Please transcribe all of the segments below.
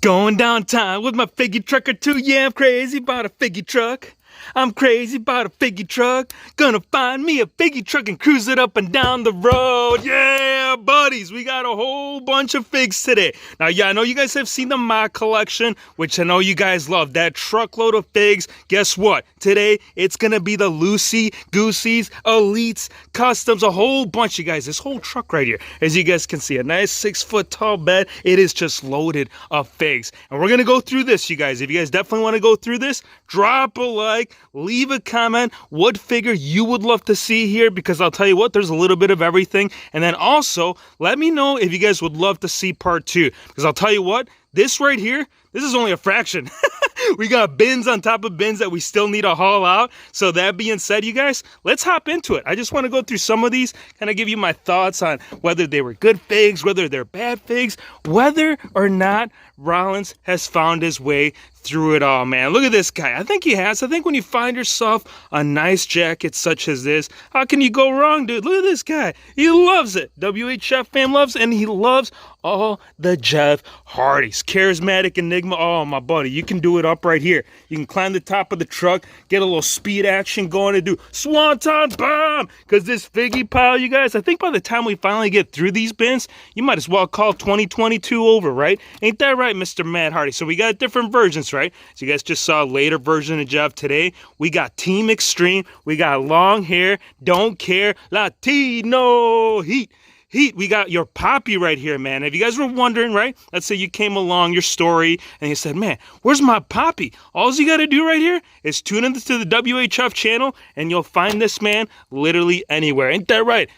Going downtown with my figgy truck or two. Yeah, I'm crazy about a figgy truck. I'm crazy about a figgy truck. Gonna find me a figgy truck and cruise it up and down the road. Yeah, buddies, we got a whole bunch of figs today. Now, yeah, I know you guys have seen the mod collection, which I know you guys love. That truckload of figs. Guess what? Today, it's gonna be the Loosey Gooseys, Elites, Customs, a whole bunch, you guys. This whole truck right here, as you guys can see, a nice 6-foot tall bed. It is just loaded of figs. And we're gonna go through this, you guys. If you guys definitely want to go through this, drop a like, leave a comment what figure you would love to see here, because I'll tell you what, there's a little bit of everything. And then also let me know if you guys would love to see part 2, because I'll tell you what, this right here, this is only a fraction. We got bins on top of bins that we still need to haul out. So that being said, you guys, let's hop into it. I just want to go through some of these, kind of give you my thoughts on whether they were good figs, whether they're bad figs, whether or not Rollins has found his way through it all, man. Look at this guy. I think he has. I think when you find yourself a nice jacket such as this, how can you go wrong, dude? Look at this guy. He loves it. WHF fam loves, and he loves all the Jeff Hardys. Charismatic Enigma. Oh, my buddy, you can do it up right here. You can climb the top of the truck, get a little speed action going and do Swanton Bomb. Because this figgy pile, you guys, I think by the time we finally get through these bins, you might as well call 2022 over, right? Ain't that right, Mr. Mad Hardy? So we got different versions, right? So you guys just saw a later version of Jeff today. We got Team Extreme. We got long hair, don't care, Latino heat. We got your Poppy right here, man. If you guys were wondering, right? Let's say you came along your story and you said, man, where's my Poppy? All you got to do right here is tune into the WHF channel and you'll find this man literally anywhere. Ain't that right?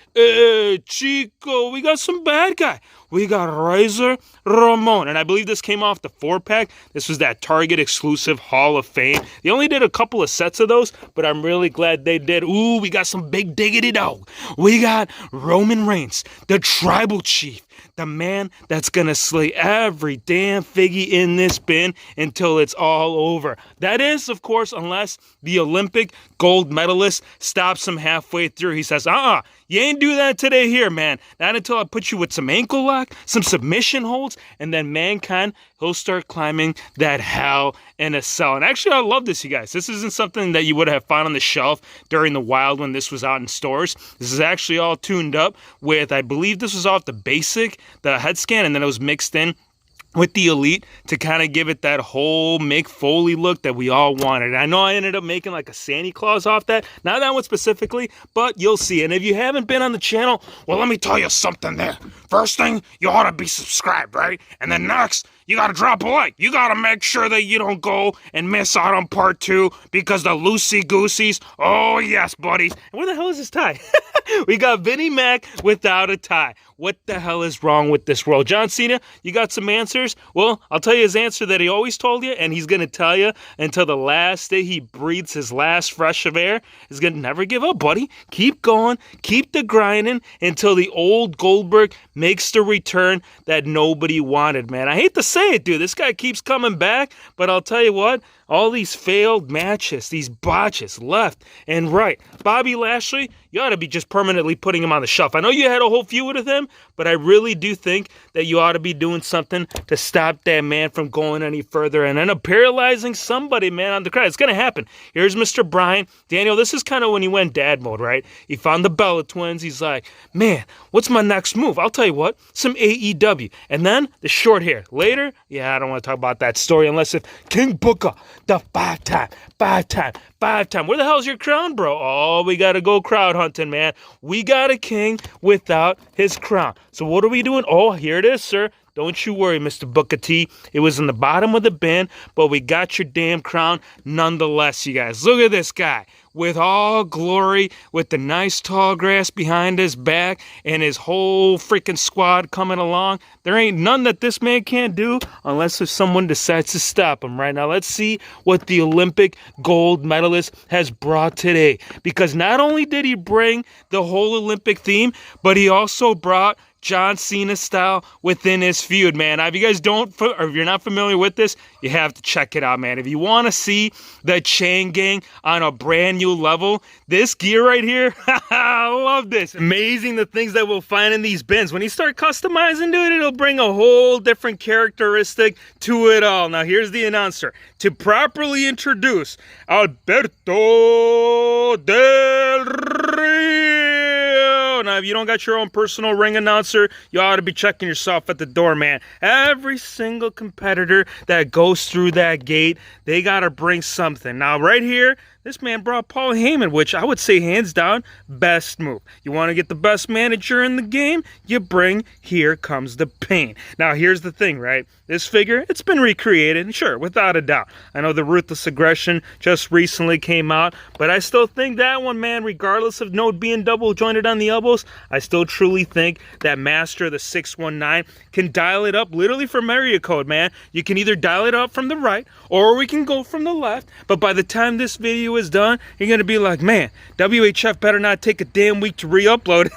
Chico, we got some bad guy. We got Razor Ramon. And I believe this came off the 4-pack. This was that Target exclusive Hall of Fame. They only did a couple of sets of those, but I'm really glad they did. Ooh, we got some big diggity dog. We got Roman Reigns, the Tribal Chief, the man that's gonna slay every damn figgy in this bin until it's all over. That is, of course, unless the Olympic gold medalist stops him halfway through. He says, you ain't do that today here, man. Not until I put you with some ankle lock, some submission holds, and then Mankind, he'll start climbing that hell in a cell. And actually, I love this, you guys. This isn't something that you would have found on the shelf during the wild when this was out in stores. This is actually all tuned up with, I believe this was off the basic, the head scan, and then it was mixed in with the Elite to kind of give it that whole Mick Foley look that we all wanted. I know I ended up making like a Santa Claus off that, not that one specifically, but you'll see. And if you haven't been on the channel, well, let me tell you something there. First thing, you ought to be subscribed, right? And then next, you got to drop a like. You got to make sure that you don't go and miss out on part 2 because the Loosey Gooseys, oh yes, buddies. And where the hell is this tie? We got Vinnie Mac without a tie. What the hell is wrong with this world? John Cena, you got some answers? Well, I'll tell you his answer that he always told you, and he's going to tell you until the last day he breathes his last fresh of air. He's going to never give up, buddy. Keep going. Keep the grinding until the old Goldberg makes the return that nobody wanted, man. I hate to say it, dude. This guy keeps coming back, but I'll tell you what. All these failed matches, these botches left and right. Bobby Lashley, you ought to be just permanently putting him on the shelf. I know you had a whole feud with him, but I really do think that you ought to be doing something to stop that man from going any further and end up paralyzing somebody, man, on the crowd. It's going to happen. Here's Mr. Bryan. Daniel, this is kind of when he went dad mode, right? He found the Bella Twins. He's like, man, what's my next move? I'll tell you what, some AEW. And then the short hair. Later, yeah, I don't want to talk about that story unless if King Booker, the five-time. Where the hell's your crown, bro? Oh, we got to go crowd hunting, man. We got a king without his crown. So what are we doing? Oh, here it is, sir. Don't you worry, Mr. Booker T. It was in the bottom of the bin, but we got your damn crown nonetheless, you guys. Look at this guy. With all glory, with the nice tall grass behind his back and his whole freaking squad coming along. There ain't none that this man can't do unless if someone decides to stop him. Right now, let's see what the Olympic gold medalist has brought today. Because not only did he bring the whole Olympic theme, but he also brought John Cena style within his feud, man. Now, if you guys don't, or if you're not familiar with this, you have to check it out, man. If you want to see the Chain Gang on a brand new level, this gear right here, I love this. Amazing the things that we'll find in these bins. When you start customizing to it, it'll bring a whole different characteristic to it all. Now, here's the announcer. To properly introduce Alberto Del Rio. Now, if you don't got your own personal ring announcer, you ought to be checking yourself at the door, man. Every single competitor that goes through that gate, they got to bring something. Now, right here, this man brought Paul Heyman, which I would say hands down, best move. You want to get the best manager in the game? You bring Here Comes the Pain. Now, here's the thing, right? This figure, it's been recreated, sure, without a doubt. I know the Ruthless Aggression just recently came out, but I still think that one, man, regardless of Node being double jointed on the elbows, I still truly think that Master of the 619 can dial it up literally from area code, man. You can either dial it up from the right, or we can go from the left, but by the time this video is done, you're gonna be like, man, WHF better not take a damn week to re-upload.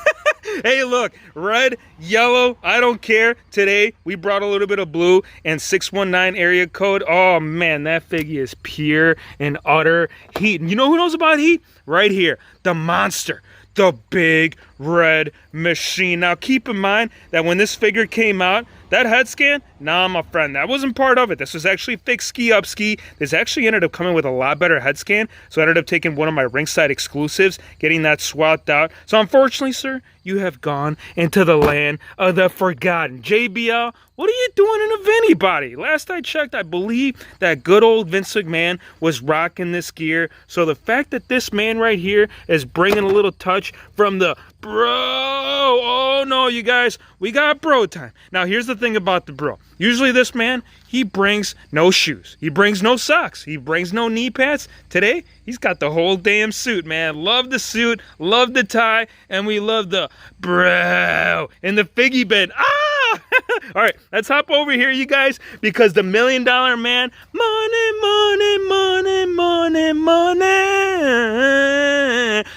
Hey, look, red, yellow, I don't care. Today, we brought a little bit of blue and 619 area code. Oh, man, that figure is pure and utter heat. And you know who knows about heat? Right here, the monster. The big red machine. Now, keep in mind that when this figure came out, that head scan, nah, my friend, that wasn't part of it. This was actually fixed ski up ski. This actually ended up coming with a lot better head scan, so I ended up taking one of my ringside exclusives, getting that swapped out. So unfortunately, sir, you have gone into the land of the forgotten. JBL, what are you doing in a Vinny body? Last I checked, I believe that good old Vince McMahon was rocking this gear. So the fact that this man right here is bringing a little touch from the bro, oh no, you guys, we got bro time. Now, here's the thing about the bro. Usually this man, he brings no shoes. He brings no socks. He brings no knee pads. Today, he's got the whole damn suit, man. Love the suit, love the tie, and we love the bro in the figgy bin. Ah! All right, let's hop over here, you guys, because the $1 Million Man, money, money, money, money, money.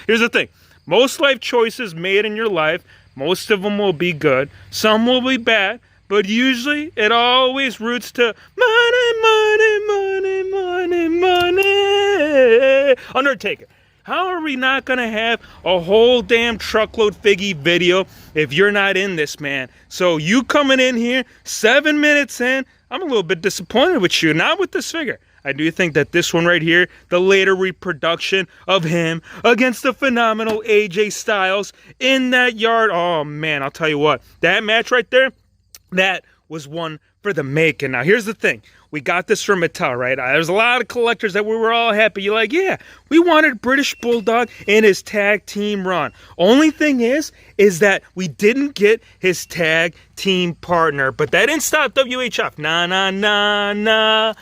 Here's the thing. Most life choices made in your life, most of them will be good. Some will be bad. But usually, it always roots to money, money, money, money, money. Undertaker. How are we not going to have a whole damn truckload figgy video if you're not in this, man? So you coming in here, 7 minutes in, I'm a little bit disappointed with you. Not with this figure. I do think that this one right here, the later reproduction of him against the phenomenal AJ Styles in that yard. Oh, man, I'll tell you what. That match right there, that was one for the making. Now, here's the thing. We got this from Mattel, right? There's a lot of collectors that we were all happy. You're like, yeah, we wanted British Bulldog in his tag team run. Only thing is that we didn't get his tag team partner. But that didn't stop WHF. Nah, nah, nah, nah.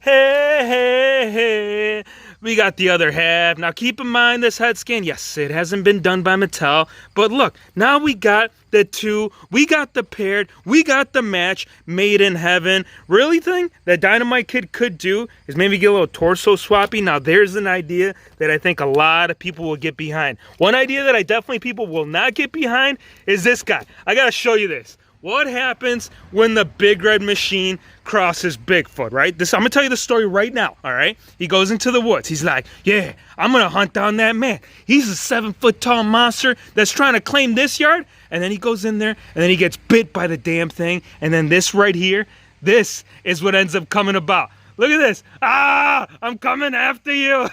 Hey, hey, hey. We got the other half. Now, keep in mind this head scan. Yes, it hasn't been done by Mattel. But look, now we got the two. We got the paired. We got the match made in heaven. Really thing that Dynamite Kid could do is maybe get a little torso swappy. Now, there's an idea that I think a lot of people will get behind. One idea that I definitely people will not get behind is this guy. I got to show you this. What happens when the big red machine crosses Bigfoot, right? I'm going to tell you the story right now, all right? He goes into the woods. He's like, yeah, I'm going to hunt down that man. He's a 7-foot-tall monster that's trying to claim this yard. And then he goes in there, and then he gets bit by the damn thing. And then this right here, this is what ends up coming about. Look at this. Ah, I'm coming after you.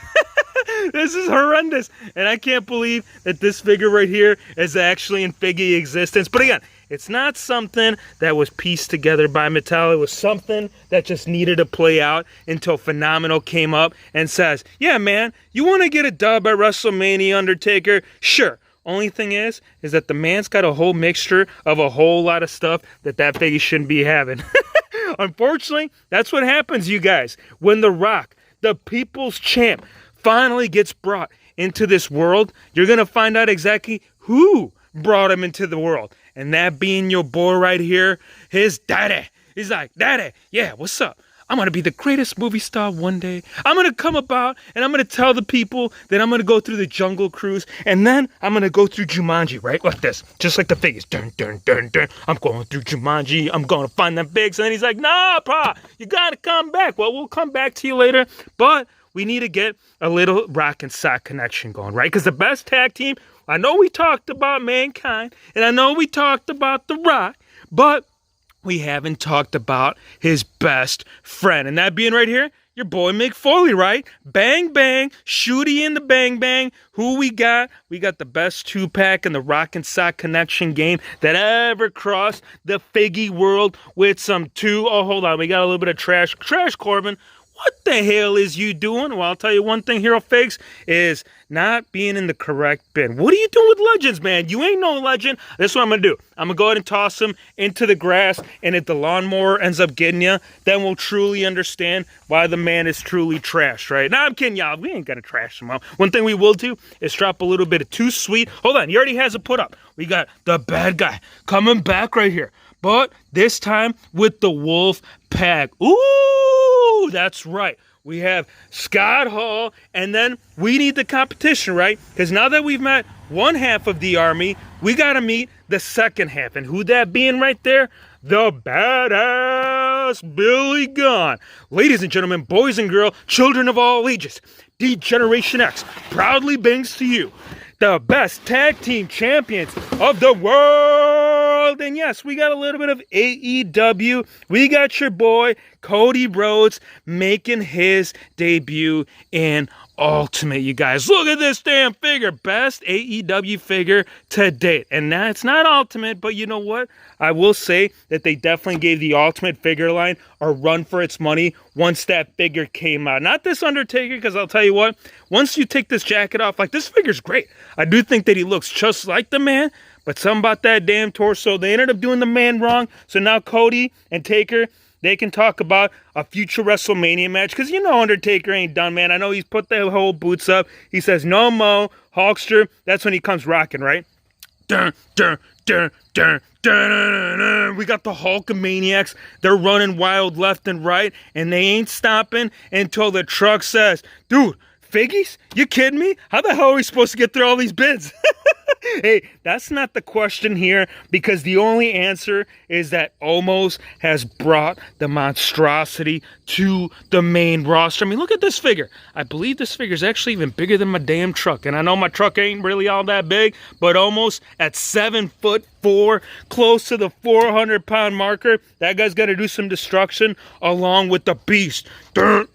This is horrendous. And I can't believe that this figure right here is actually in figgy existence. But again, it's not something that was pieced together by Mattel. It was something that just needed to play out until Phenomenal came up and says, yeah, man, you want to get a dub at WrestleMania, Undertaker? Sure. Only thing is that the man's got a whole mixture of a whole lot of stuff that figure shouldn't be having. Unfortunately, that's what happens, you guys. When The Rock, the people's champ, finally gets brought into this world, you're going to find out exactly who brought him into the world. And that being your boy right here, his daddy. He's like, daddy, yeah, what's up? I'm going to be the greatest movie star one day. I'm going to come about and I'm going to tell the people that I'm going to go through the Jungle Cruise. And then I'm going to go through Jumanji, right? Like this. Just like the figures. Dun, dun, dun, dun. I'm going through Jumanji. I'm going to find them bigs. And then he's like, nah, pa, you got to come back. Well, we'll come back to you later. But we need to get a little rock and sock connection going, right? Because the best tag team, I know we talked about Mankind. And I know we talked about The Rock. But we haven't talked about his best friend. And that being right here, your boy Mick Foley, right? Bang, bang, shooty in the bang, bang. Who we got? We got the best two-pack in the Rock and Sock Connection game that ever crossed the figgy world with some two. Oh, hold on. We got a little bit of trash. Trash, Corbin. What the hell is you doing? Well, I'll tell you one thing, Hero Figs, is not being in the correct bin. What are you doing with legends, man? You ain't no legend. This is what I'm going to do. I'm going to go ahead and toss him into the grass, and if the lawnmower ends up getting you, then we'll truly understand why the man is truly trashed, right? Now, I'm kidding y'all. We ain't going to trash him out. One thing we will do is drop a little bit of Too Sweet. Hold on. He already has a put up. We got the bad guy coming back right here. But this time with the Wolf Pack. Ooh, that's right. We have Scott Hall, and then we need the competition, right? Because now that we've met one half of the army, we got to meet the second half. And who that being right there? The badass Billy Gunn. Ladies and gentlemen, boys and girls, children of all ages, D-Generation X proudly brings to you the best tag team champions of the world. And yes, we got a little bit of AEW. We got your boy Cody Rhodes making his debut in Ultimate, you guys. Look at this damn figure. Best AEW figure to date. And that's not Ultimate, but you know what? I will say that they definitely gave the Ultimate figure line a run for its money once that figure came out. Not this Undertaker, because I'll tell you what, once you take this jacket off, like, this figure's great. I do think that he looks just like the man, but something about that damn torso, they ended up doing the man wrong. So now Cody and Taker, they can talk about a future WrestleMania match. Because you know Undertaker ain't done, man. I know he's put the whole boots up. He says, no mo, Hulkster. That's when he comes rocking, right? Dun, dun, dun, dun, dun, dun, dun. We got the Hulkamaniacs. They're running wild left and right. And they ain't stopping until the truck says, dude, figgies? You kidding me? How the hell are we supposed to get through all these bids? Hey, that's not the question here, because the only answer is that Omos has brought the monstrosity to the main roster. I mean, look at this figure. I believe this figure is actually even bigger than my damn truck. And I know my truck ain't really all that big, but almost at 7'4", close to the 400-pound marker, that guy's got to do some destruction along with the beast. Dun,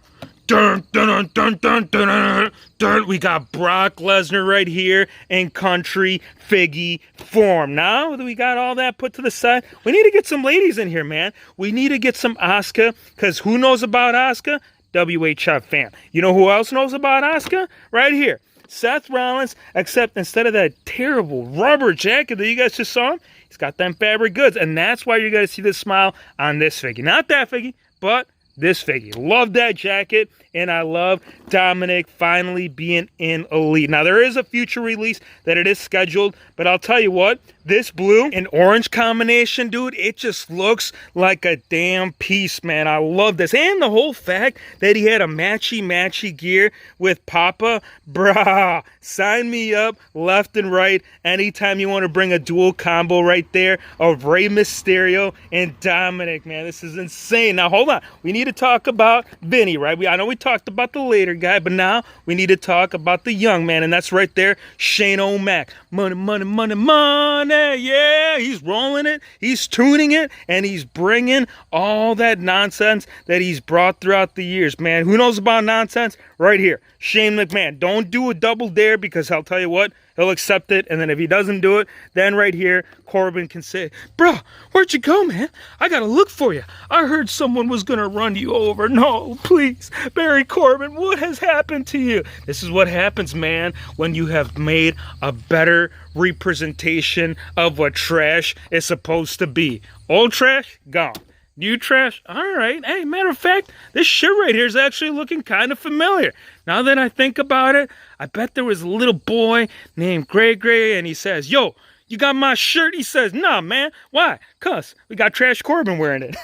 dun, dun, dun, dun, dun, dun, dun. We got Brock Lesnar right here in country figgy form. Now that we got all that put to the side, we need to get some ladies in here, man. We need to get some Asuka, because who knows about Asuka? WHF fan. You know who else knows about Asuka? Right here. Seth Rollins, except instead of that terrible rubber jacket that you guys just saw him, he's got them fabric goods. And that's why you're going to see the smile on this figure. Not that figgy, but this figure. Love that jacket, and I love Dominic finally being in Elite. Now, there is a future release that it is scheduled, but I'll tell you what, this blue and orange combination, dude, it just looks like a damn piece, man. I love this. And the whole fact that he had a matchy gear with Papa, brah, sign me up left and right anytime you want to bring a dual combo right there of Rey Mysterio and Dominic, man. This is insane. Now, hold on. We need to talk about Vinny, right? I know we talked about the later guy, but now we need to talk about the young man, and that's right there, Shane O'Mac. Money, money, money, money. Yeah, he's rolling it, he's tuning it, and he's bringing all that nonsense that he's brought throughout the years, man. Who knows about nonsense? Right here, Shane McMahon. Don't do a double dare, because I'll tell you what, he'll accept it, and then if he doesn't do it, then right here, Corbin can say, bro, where'd you go, man? I gotta look for you. I heard someone was gonna run you over. No, please, Barry Corbin, what has happened to you? This is what happens, man, when you have made a better representation of what trash is supposed to be. Old trash, gone. New trash, all right. Hey, matter of fact, this shit right here is actually looking kind of familiar. Now that I think about it, I bet there was a little boy named Gray, and he says, yo, You got my shirt? He says, nah, man. Why? Cuz we got Trash Corbin wearing it.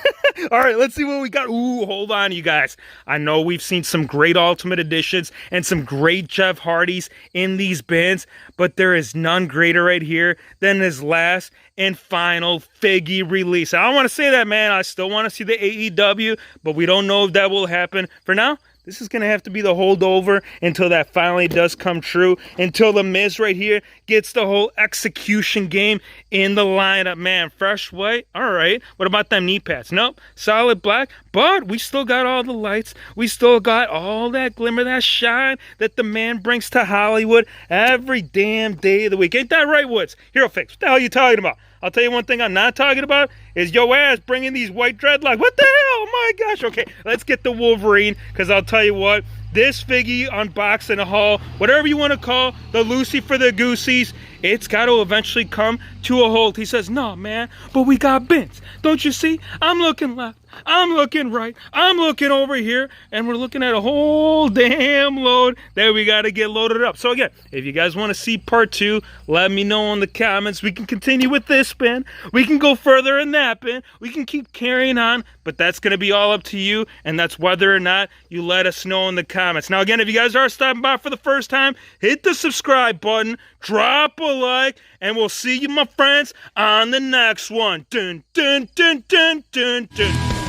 All right, let's see what we got. Ooh, hold on, you guys. I know we've seen some great Ultimate Editions and some great Jeff Hardys in these bins, but there is none greater right here than his last and final Figgy release. I don't want to say that, man. I still want to see the AEW, but we don't know if that will happen. For now, this is going to have to be the holdover until that finally does come true. Until the Miz right here gets the whole execution game in the lineup. Man, fresh white. All right. What about them knee pads? Nope. Solid black. But we still got all the lights. We still got all that glimmer, that shine that the man brings to Hollywood every damn day of the week. Ain't that right, Woods? Hero Fix. What the hell are you talking about? I'll tell you one thing I'm not talking about is your ass bringing these white dreadlocks. What the hell? Oh my gosh. Okay, let's get the Wolverine, because I'll tell you what, this Figgy unboxing haul, whatever you want to call the Lucy for the Goosies, it's got to eventually come to a halt. He says, no, man, but we got bins. Don't you see? I'm looking left. I'm looking right. I'm looking over here. And we're looking at a whole damn load that we got to get loaded up. So again, if you guys want to see part 2, let me know in the comments. We can continue with this bin. We can go further in that bin. We can keep carrying on. But that's going to be all up to you. And that's whether or not you let us know in the comments. Now again, if you guys are stopping by for the first time, hit the subscribe button. Drop a like. And we'll see you, my friends, on the next one. Dun, dun, dun, dun, dun, dun.